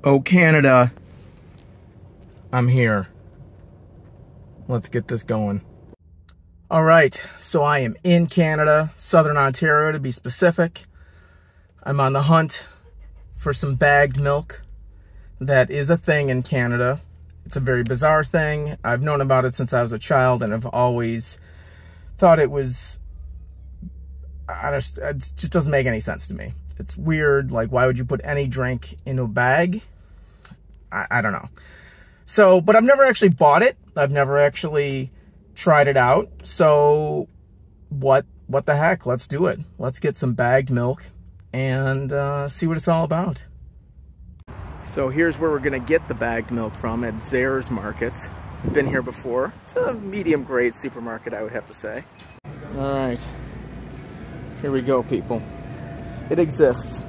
Oh, Canada, I'm here. Let's get this going. All right, so I am in Canada, Southern Ontario to be specific. I'm on the hunt for some bagged milk. That is a thing in Canada. It's a very bizarre thing. I've known about it since I was a child, and I've always thought it was, it just doesn't make any sense to me. It's weird, like why would you put any drink in a bag? I don't know. So, but I've never actually bought it. I've never actually tried it out. So what the heck? Let's do it. Let's get some bagged milk and see what it's all about. So here's where we're gonna get the bagged milk from, at Zehrs Markets. Been here before. It's a medium grade supermarket, I would have to say. All right, here we go, people. It exists.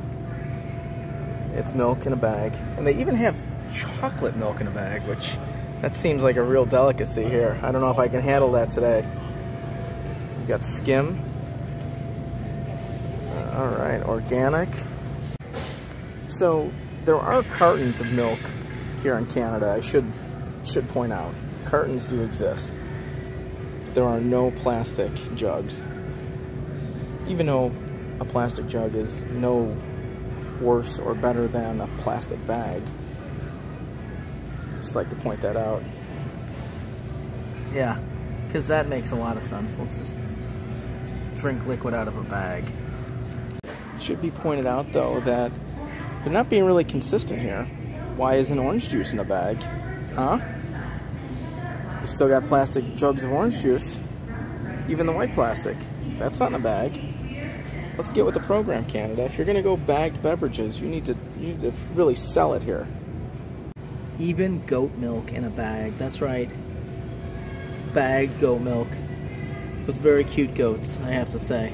It's milk in a bag. And they even have chocolate milk in a bag, which that seems like a real delicacy here. I don't know if I can handle that today. We've got skim. All right, organic. So there are cartons of milk here in Canada. I should point out, cartons do exist. There are no plastic jugs. Even though a plastic jug is no worse or better than a plastic bag. Just like to point that out. Yeah, because that makes a lot of sense. Let's just drink liquid out of a bag. It should be pointed out, though, that they're not being really consistent here. Why isn't orange juice in a bag? Huh? They still got plastic jugs of orange juice. Even the white plastic. That's not in a bag. Let's get with the program, Canada. If you're going to go bagged beverages, you need to really sell it here. Even goat milk in a bag. That's right. Bagged goat milk. With very cute goats, I have to say.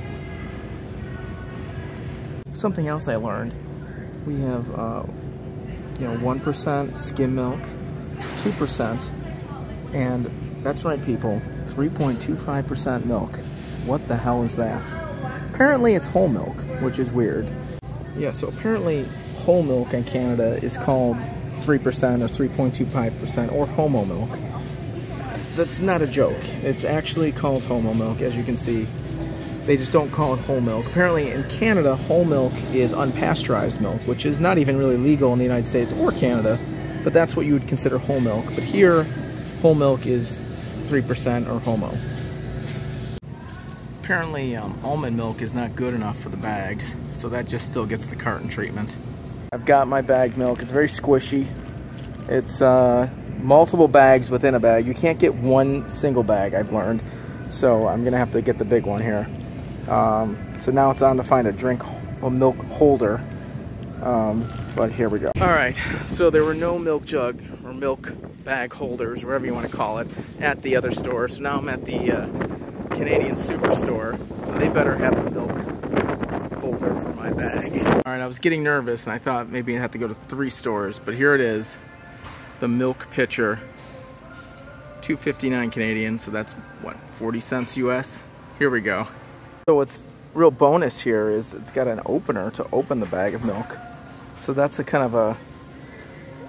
Something else I learned. We have, 1% skim milk, 2%, and that's right, people, 3.25% milk. What the hell is that? Apparently it's whole milk, which is weird. Yeah, so apparently whole milk in Canada is called 3% or 3.25% or homo milk. That's not a joke. It's actually called homo milk, as you can see. They just don't call it whole milk. Apparently in Canada, whole milk is unpasteurized milk, which is not even really legal in the United States or Canada, but that's what you would consider whole milk. But here, whole milk is 3% or homo. Apparently almond milk is not good enough for the bags, so that just still gets the carton treatment. I've got my bagged milk. It's very squishy. It's multiple bags within a bag. You can't get one single bag, I've learned. So I'm gonna have to get the big one here. So now it's on to find a milk holder. But here we go. All right, so there were no milk jug or milk bag holders, whatever you want to call it, at the other store. So now I'm at the Canadian Superstore, so they better have a milk holder for my bag. All right, I was getting nervous and I thought maybe I'd have to go to 3 stores, but here it is, the milk pitcher, $2.59 Canadian, so that's what, 40 cents US? Here we go. So what's real bonus here is it's got an opener to open the bag of milk. So that's a kind of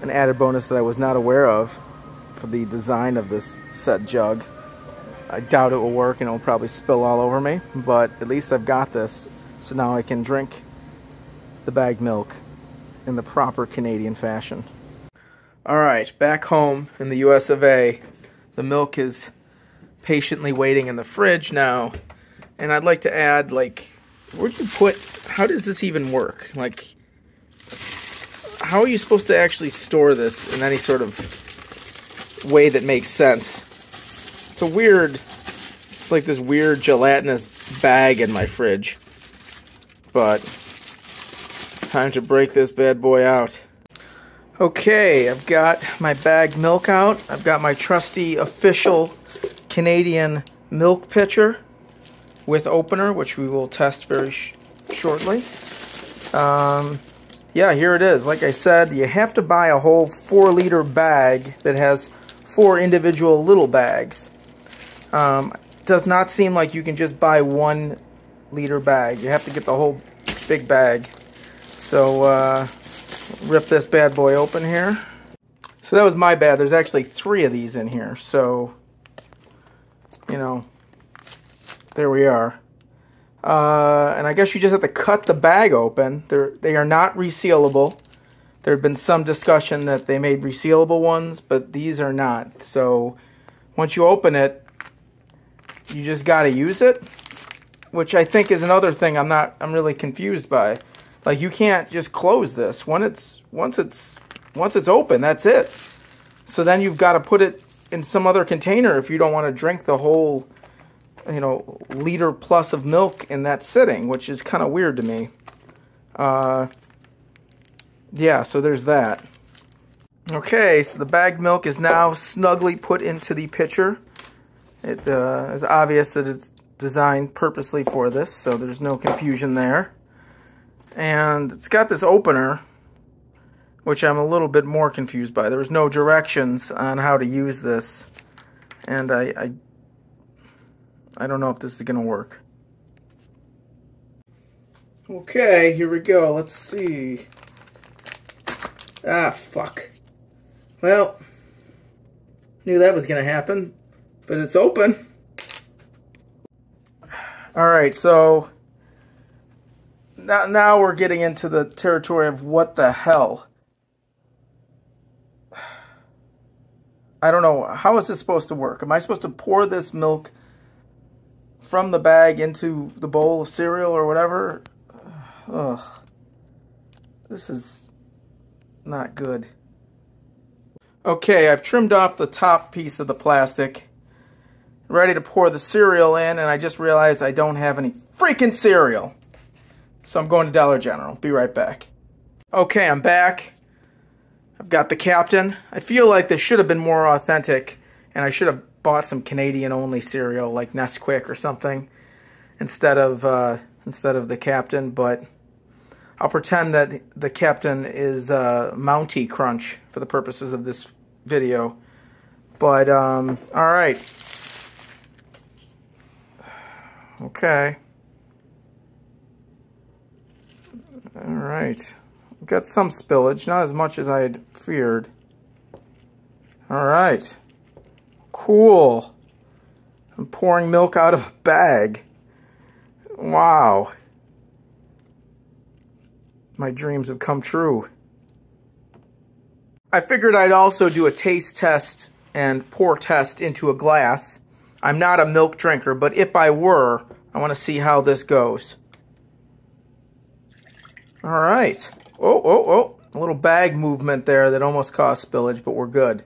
an added bonus that I was not aware of for the design of this set jug. I doubt it will work and it'll probably spill all over me, but at least I've got this, so now I can drink the bagged milk in the proper Canadian fashion. Alright, back home in the US of A, the milk is patiently waiting in the fridge now, and I'd like to add, like, how does this even work? Like, how are you supposed to actually store this in any sort of way that makes sense? It's like this weird gelatinous bag in my fridge. But it's time to break this bad boy out. Okay, I've got my bagged milk out. I've got my trusty official Canadian milk pitcher with opener, which we will test very shortly. Yeah, here it is. Like I said, you have to buy a whole 4-liter bag that has 4 individual little bags. Does not seem like you can just buy 1-liter bag. You have to get the whole big bag. So Rip this bad boy open here. So that was my bad. There's actually 3 of these in here. So, you know, there we are. And I guess you just have to cut the bag open. They are not resealable. There had been some discussion that they made resealable ones, but these are not. So once you open it, you just got to use it, which I think is another thing I'm really confused by. Like, you can't just close this. Once it's open, that's it. So then you've got to put it in some other container if you don't want to drink the whole, you know, liter plus of milk in that sitting, which is kind of weird to me. Yeah, so there's that. Okay, so the bagged milk is now snugly put into the pitcher. It is obvious that it's designed purposely for this, so there's no confusion there. And it's got this opener, which I'm a little bit more confused by. There was no directions on how to use this, and I don't know if this is going to work. Okay, here we go. Let's see. Ah, fuck. Well, knew that was going to happen, but it's open. Alright, so now we're getting into the territory of what the hell. I don't know. How is this supposed to work? Am I supposed to pour this milk from the bag into the bowl of cereal or whatever? Ugh. This is not good. Okay, I've trimmed off the top piece of the plastic. Ready to pour the cereal in, and I just realized I don't have any freaking cereal. So I'm going to Dollar General. Be right back. Okay, I'm back. I've got the Captain. I feel like this should have been more authentic, and I should have bought some Canadian-only cereal like Nesquik or something instead of the Captain. But I'll pretend that the Captain is Mountie Crunch for the purposes of this video. But all right. Okay. All right. Got some spillage, not as much as I had feared. All right. Cool. I'm pouring milk out of a bag. Wow. My dreams have come true. I figured I'd also do a taste test and pour test into a glass. I'm not a milk drinker, but if I were, I want to see how this goes. All right. Oh. A little bag movement there that almost caused spillage, but we're good.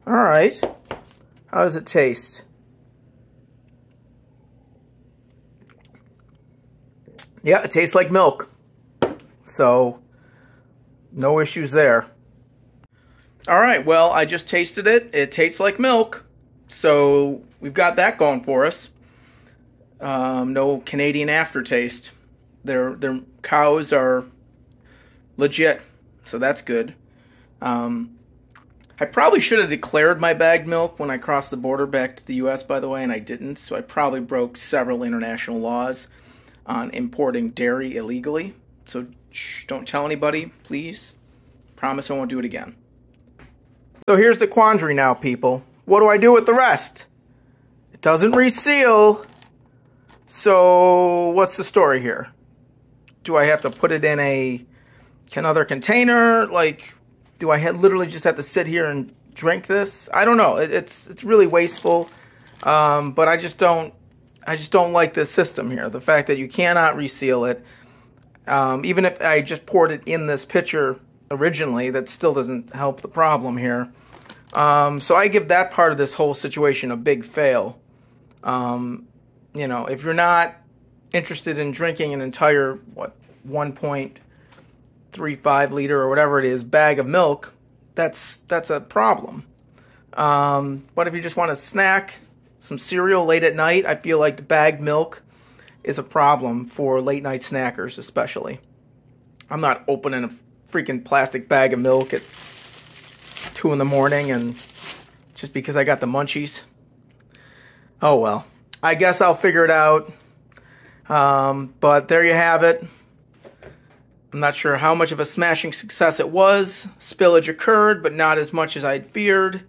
All right. How does it taste? Yeah, it tastes like milk. So, no issues there. All right, well, I just tasted it. It tastes like milk. So, we've got that going for us. No Canadian aftertaste. Their cows are legit, so that's good. I probably should have declared my bagged milk when I crossed the border back to the U.S., by the way, and I didn't, so I probably broke several international laws on importing dairy illegally. So shh, don't tell anybody, please. Promise I won't do it again. So here's the quandary now, people. What do I do with the rest? It doesn't reseal. So what's the story here? Do I have to put it in another container? Like, do I literally just have to sit here and drink this? I don't know. It's really wasteful. But I just don't like this system here. The fact that you cannot reseal it. Even if I just poured it in this pitcher originally, that still doesn't help the problem here. So I give that part of this whole situation a big fail. You know, if you're not interested in drinking an entire, 1.35 liter or whatever it is bag of milk, that's a problem. But if you just want to snack some cereal late at night, I feel like the bagged milk is a problem for late night snackers especially. I'm not opening a freaking plastic bag of milk at 2 in the morning and just because I got the munchies. Oh well, I guess I'll figure it out. But there you have it. I'm not sure how much of a smashing success it was. Spillage occurred, but not as much as I'd feared.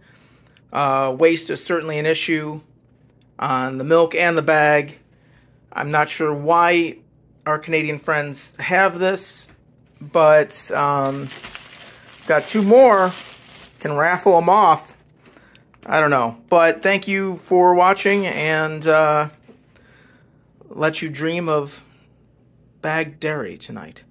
Waste is certainly an issue on the milk and the bag. I'm not sure why our Canadian friends have this, but got 2 more. Can raffle them off. I don't know. But thank you for watching, and let you dream of bagged dairy tonight.